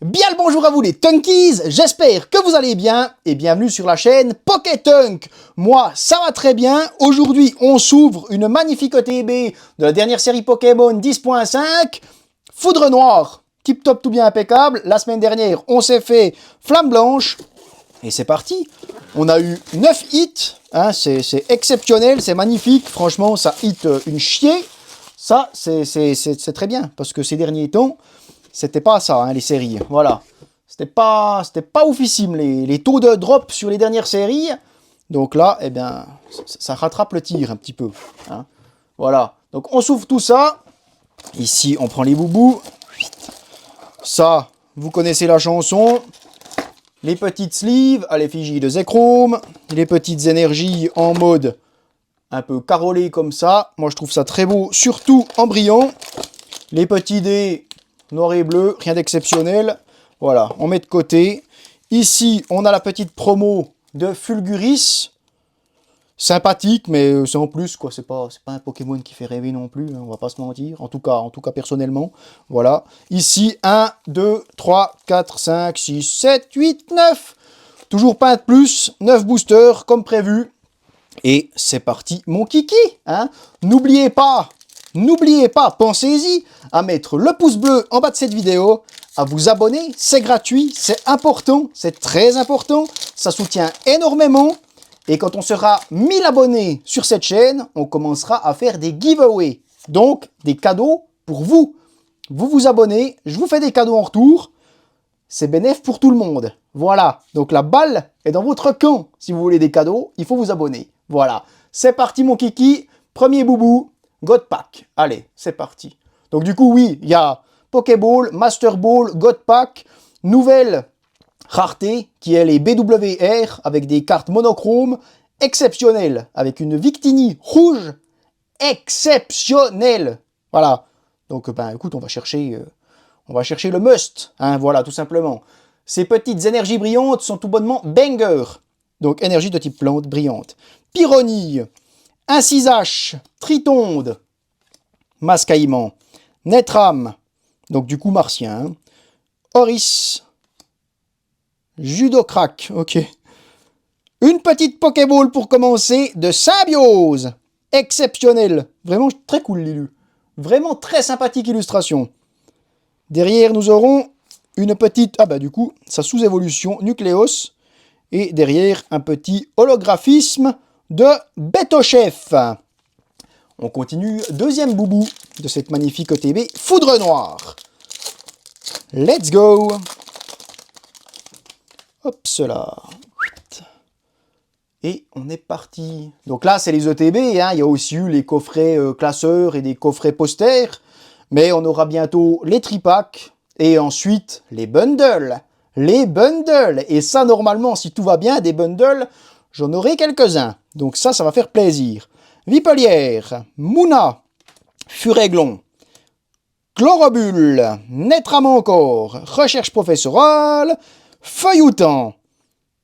Bien le bonjour à vous les Tunkies, j'espère que vous allez bien et bienvenue sur la chaîne Pokétunk. Moi ça va très bien, aujourd'hui on s'ouvre une magnifique OTB de la dernière série Pokémon 10.5, Foudre Noire, tip top tout bien impeccable. La semaine dernière on s'est fait Flamme Blanche et c'est parti. On a eu 9 hits, hein, c'est exceptionnel, c'est magnifique, franchement ça hit une chier. Ça c'est très bien parce que ces derniers temps c'était pas ça, hein, les séries. Voilà. C'était pas oufissime, les taux de drop sur les dernières séries. Donc là, eh bien, ça rattrape le tir un petit peu. Hein. Voilà. Donc on s'ouvre tout ça. Ici, on prend les boubous. Ça, vous connaissez la chanson. Les petites sleeves à l'effigie de Zekrom. Les petites énergies en mode un peu carolé comme ça. Moi, je trouve ça très beau, surtout en brillant. Les petits dés noir et bleu, rien d'exceptionnel. Voilà, on met de côté. Ici, on a la petite promo de Fulguris. Sympathique, mais c'est en plus, quoi. C'est pas un Pokémon qui fait rêver non plus, hein, on va pas se mentir. En tout cas, personnellement. Voilà. Ici, 1, 2, 3, 4, 5, 6, 7, 8, 9. Toujours pas un de plus. 9 boosters, comme prévu. Et c'est parti, mon kiki. Hein. N'oubliez pas, pensez-y à mettre le pouce bleu en bas de cette vidéo, à vous abonner, c'est gratuit, c'est important, c'est très important, ça soutient énormément. Et quand on sera 1000 abonnés sur cette chaîne, on commencera à faire des giveaways, donc des cadeaux pour vous. Vous vous abonnez, je vous fais des cadeaux en retour, c'est bénéf pour tout le monde. Voilà, donc la balle est dans votre camp. Si vous voulez des cadeaux, il faut vous abonner. Voilà, c'est parti mon kiki, premier boubou. God Pack, allez, c'est parti. Donc du coup, oui, il y a Pokéball, Master Ball, God Pack, nouvelle rareté qui est les BWR avec des cartes monochromes exceptionnelles, avec une Victini rouge exceptionnelle. Voilà, donc ben écoute, on va chercher le must, hein, voilà, tout simplement. Ces petites énergies brillantes sont tout bonnement banger. Donc énergie de type plante brillante. Pyronie. Incisache, Tritonde, Mascaïman, Netram, donc du coup martien, hein. Oris, Judocrac, ok. Une petite Pokéball pour commencer de Symbiose, exceptionnel, vraiment très cool Lilu, vraiment très sympathique illustration. Derrière nous aurons une petite, ah bah du coup, sa sous-évolution Nucléos, et derrière un petit holographisme de Betochef. On continue, deuxième boubou de cette magnifique OTB, Foudre Noire. Let's go. Hop, cela. Et on est parti. Donc là, c'est les OTB, hein. Il y a aussi eu les coffrets classeurs et des coffrets posters. Mais on aura bientôt les tripacks et ensuite les bundles. Les bundles. Et ça, normalement, si tout va bien, des bundles, j'en aurai quelques-uns. Donc ça va faire plaisir. Vipelière, Mouna, Furéglon, Chlorobule, Netram encore, Recherche professorale, Feuilloutant.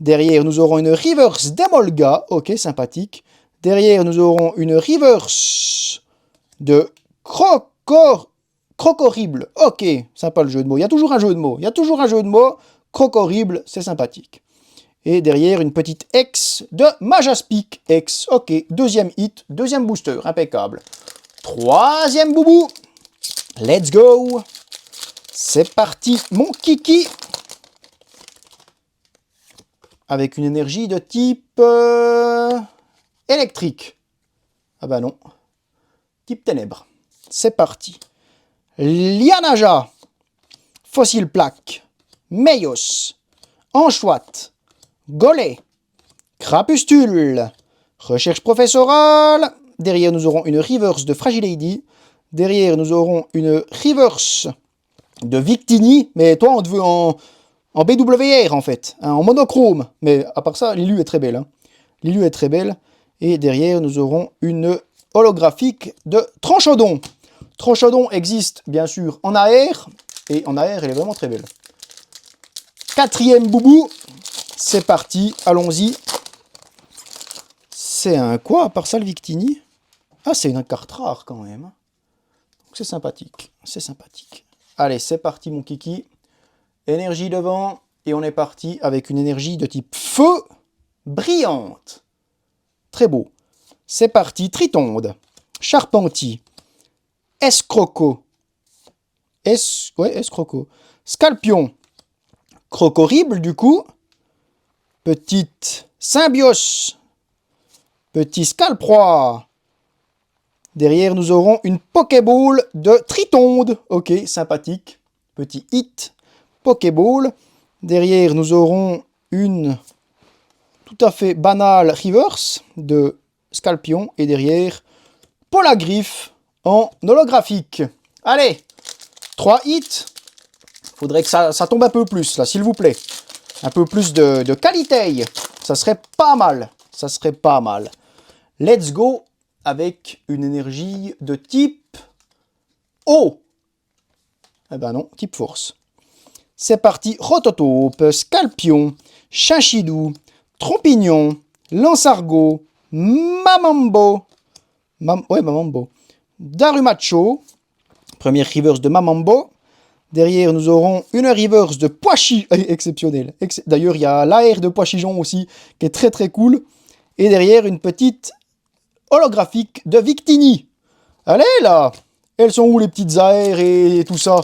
Derrière, nous aurons une reverse d'Emolga, ok, sympathique. Derrière, nous aurons une reverse de Crocorible, ok, sympa le jeu de mots. Il y a toujours un jeu de mots, Crocorible, c'est sympathique. Et derrière, une petite X de Majaspic X. Ok, deuxième hit, deuxième booster, impeccable. Troisième boubou. Let's go. C'est parti, mon kiki. Avec une énergie de type électrique. Ah bah non. Type ténèbres. C'est parti. Lianaja. Fossile plaque. Meios. Anchoite. Gollet, Crapustule, Recherche professorale. Derrière, nous aurons une reverse de Fragilady. Derrière, nous aurons une reverse de Victini. Mais toi, on te veut en BWR, en fait. Hein, en monochrome. Mais à part ça, Lilu est très belle. Hein. Lilu est très belle. Et derrière, nous aurons une holographique de Tranchodon. Tranchodon existe, bien sûr, en AR. Et en AR, elle est vraiment très belle. Quatrième boubou. C'est parti, allons-y. C'est un quoi, à part ça, le Victini? Ah, c'est une carte rare, quand même. C'est sympathique, c'est sympathique. Allez, c'est parti, mon kiki. énergie de vent, et on est parti avec une énergie de type feu brillante. Très beau. C'est parti, Tritonde, Charpentier, Escroco, Escroco, Scalpion, Crocorrible du coup, petite Symbios, petit Scalproie. Derrière, nous aurons une Pokéball de Tritonde. Ok, sympathique. Petit hit, Pokéball. Derrière, nous aurons une tout à fait banale Reverse de Scalpion. Et derrière, Polagriffe en holographique. Allez, 3 hits. Faudrait que ça tombe un peu plus, là, s'il vous plaît. Un peu plus de qualité. Ça serait pas mal. Ça serait pas mal. Let's go avec une énergie de type eau. Eh ben non, type force. C'est parti. Rototope, Scalpion, Chinchidou, Trompignon, Lansargot, Mamambo. Mamambo. Darumacho. Première reverse de Mamambo. Derrière, nous aurons une reverse de Poichijon. Exceptionnel. D'ailleurs, il y a l'AR de Poichijon aussi, qui est très très cool. Et derrière, une petite holographique de Victini. Allez là. Elles sont où les petites AR et tout ça?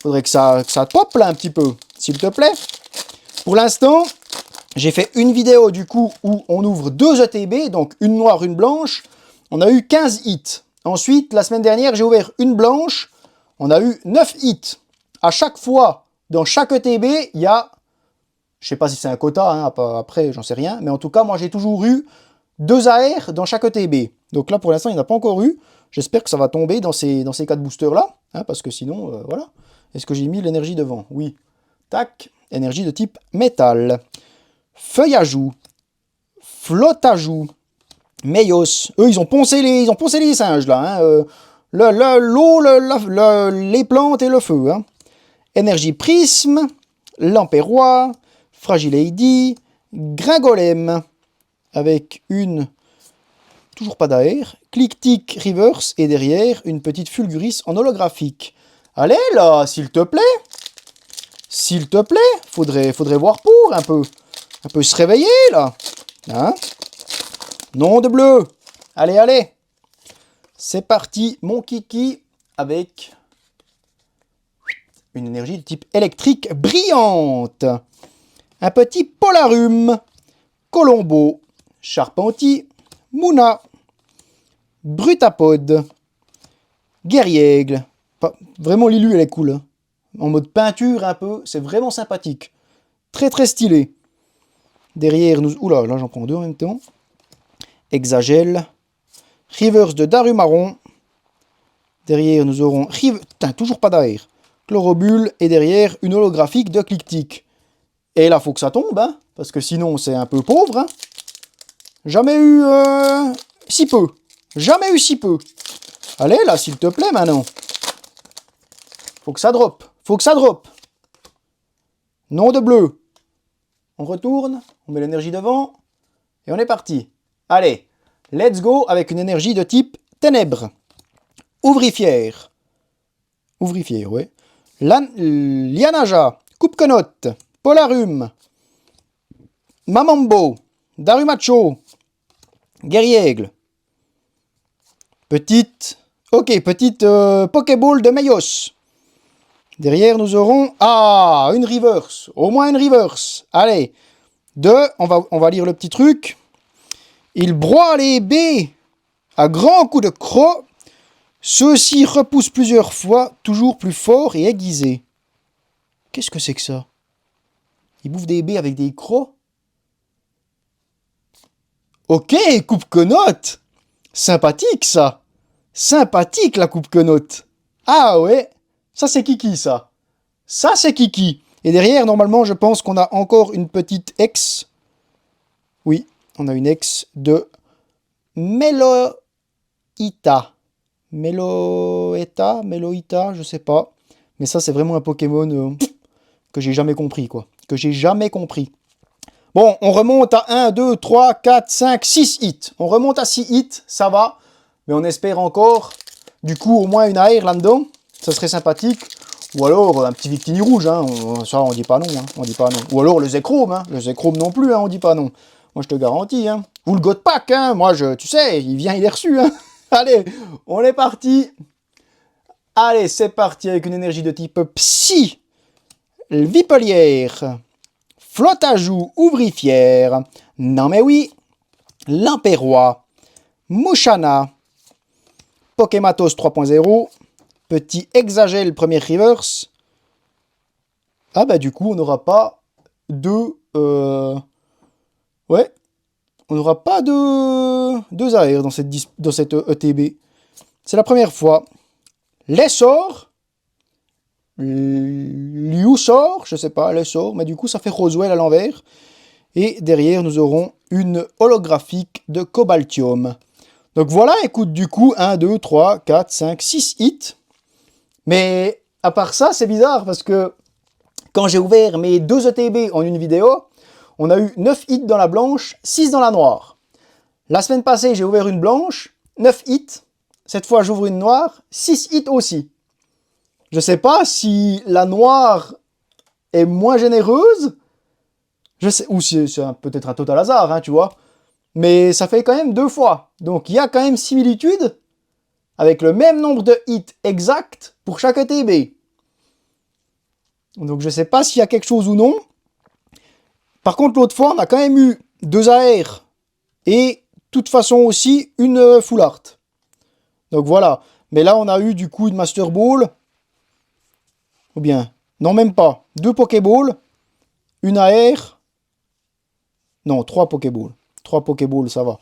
Faudrait que ça pop là un petit peu, s'il te plaît. Pour l'instant, j'ai fait une vidéo du coup où on ouvre 2 ETB, donc une noire, une blanche. On a eu 15 hits. Ensuite, la semaine dernière, j'ai ouvert une blanche. On a eu 9 hits. À chaque fois, dans chaque ETB, il y a, je sais pas si c'est un quota, hein, après j'en sais rien, mais en tout cas, moi j'ai toujours eu 2 AR dans chaque ETB. Donc là, pour l'instant, il n'y en a pas encore eu. J'espère que ça va tomber dans ces 4 boosters-là, hein, parce que sinon, voilà. Est-ce que j'ai mis l'énergie devant? Oui. Tac, énergie de type métal. Feuillajou, Flottajou, Meios. Eux, ils ont poncé les singes, là. Hein. L'eau, les plantes et le feu. Hein. Énergie Prisme, Lampérois, Fragile Lady, Gringolem, avec une... Toujours pas d'AR. Click-Tick Reverse, et derrière, une petite Fulguris en holographique. Allez, là, s'il te plaît. S'il te plaît. Faudrait voir pour, un peu se réveiller, là. Hein? Nom de bleu. Allez, allez. C'est parti, mon kiki, avec une énergie de type électrique brillante. Un petit Polarum, Colombo, Charpentier, Mouna, Brutapode, Guerriègle. Vraiment, Lilu, elle est cool. Hein. En mode peinture, un peu. C'est vraiment sympathique. Très, très stylé. Derrière, nous... Oula, là, j'en prends 2 en même temps. Exagel. Reverse de Darumaron. Derrière, nous aurons... Putain, toujours pas d'air. Chlorobule. Et derrière, une holographique de Click-Tick. Et là, faut que ça tombe, hein. Parce que sinon, c'est un peu pauvre, hein. Jamais eu... si peu. Jamais eu si peu. Allez, là, s'il te plaît, maintenant. Faut que ça drop. Faut que ça drop. Nom de bleu. On retourne. On met l'énergie devant. Et on est parti. Allez. Let's go avec une énergie de type ténèbres. Ouvrifière. Ouvrifière, ouais. Lianaja. Coupe-Quenotte. Polarum. Mamambo. Darumacho. Guerriègle. Petite... Ok, petite Pokéball de Meios. Derrière, nous aurons... Ah, une reverse. Au moins une reverse. Allez. 2, on va lire le petit truc. Il broie les baies à grands coups de croc. Ceux-ci repoussent plusieurs fois, toujours plus fort et aiguisé. Qu'est-ce que c'est que ça? Il bouffe des baies avec des crocs? Ok, coupe-quenotte. Sympathique, ça. Sympathique, la coupe-quenotte. Ah ouais. Ça, c'est Kiki, ça. Ça, c'est Kiki. Et derrière, normalement, je pense qu'on a encore une petite ex. Oui, on a une ex de Meloita. Meloita, je sais pas. Mais ça, c'est vraiment un Pokémon que j'ai jamais compris, quoi. Que j'ai jamais compris. Bon, on remonte à 1, 2, 3, 4, 5, 6 hits. On remonte à 6 hits, ça va. Mais on espère encore, du coup, au moins une AR là-dedans. Ça serait sympathique. Ou alors un petit Victini rouge, hein, ça on dit pas non, hein, on dit pas non. Ou alors le Zekrom, hein, le Zekrom non plus, hein, on dit pas non. Moi je te garantis, hein. Ou le God Pack, hein, moi tu sais, il vient, il est reçu, hein. Allez, on est parti. Allez, c'est parti avec une énergie de type Psy, Vipelière, Flotte à joue, Ouvrifière, non mais oui, Lampérois, Mouchana, Pokématos 3.0, petit Exagel premier reverse. Ah bah du coup on n'aura pas de... Ouais, on n'aura pas de... deux AR dans cette ETB. C'est la première fois. L'essor, Liusor, je sais pas, l'essor, mais du coup ça fait Roswell à l'envers. Et derrière nous aurons une holographique de Cobaltium. Donc voilà, écoute, du coup, 1, 2, 3, 4, 5, 6 hits. Mais à part ça, c'est bizarre parce que quand j'ai ouvert mes 2 ETB en une vidéo, on a eu 9 hits dans la blanche, 6 dans la noire. La semaine passée, j'ai ouvert une blanche, 9 hits. Cette fois, j'ouvre une noire, 6 hits aussi. Je sais pas si la noire est moins généreuse, je sais, ou si c'est peut-être un total hasard, hein, tu vois. Mais ça fait quand même 2 fois. Donc il y a quand même similitude avec le même nombre de hits exacts pour chaque ETB. Donc je sais pas s'il y a quelque chose ou non. Par contre, l'autre fois, on a quand même eu 2 AR et de toute façon aussi une full art. Donc voilà. Mais là, on a eu du coup une Master Ball. Ou bien, non, même pas. 2 Pokéballs, une AR. Non, 3 Pokéballs. 3 Pokéballs, ça va.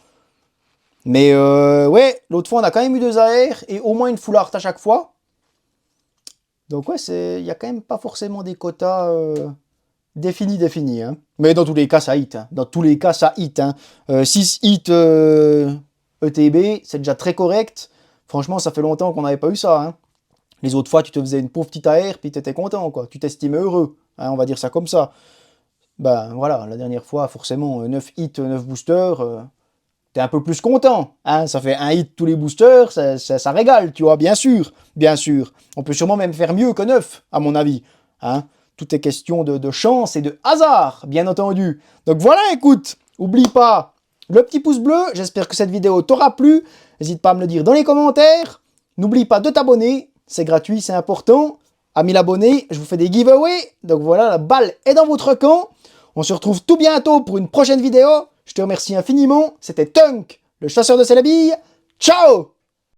Mais ouais, l'autre fois, on a quand même eu 2 AR et au moins une full art à chaque fois. Donc ouais, il y a quand même pas forcément des quotas définis. Hein. Mais dans tous les cas, ça hit. Hein. Dans tous les cas, ça hit. Hein. 6 hits ETB, c'est déjà très correct. Franchement, ça fait longtemps qu'on n'avait pas eu ça. Hein. Les autres fois, tu te faisais une pauvre petite AR, puis tu étais content, quoi. Tu t'estimais heureux. Hein, on va dire ça comme ça. Ben voilà, la dernière fois, forcément, 9 hits, 9 boosters, t'es un peu plus content. Hein, ça fait un hit tous les boosters, ça régale, tu vois, bien sûr. Bien sûr. On peut sûrement même faire mieux que 9, à mon avis. Hein. Tout est question de chance et de hasard, bien entendu. Donc voilà, écoute, oublie pas le petit pouce bleu. J'espère que cette vidéo t'aura plu. N'hésite pas à me le dire dans les commentaires. N'oublie pas de t'abonner. C'est gratuit, c'est important. À 1000 abonnés, je vous fais des giveaways. Donc voilà, la balle est dans votre camp. On se retrouve tout bientôt pour une prochaine vidéo. Je te remercie infiniment. C'était Tunk, le chasseur de célébilles. Ciao!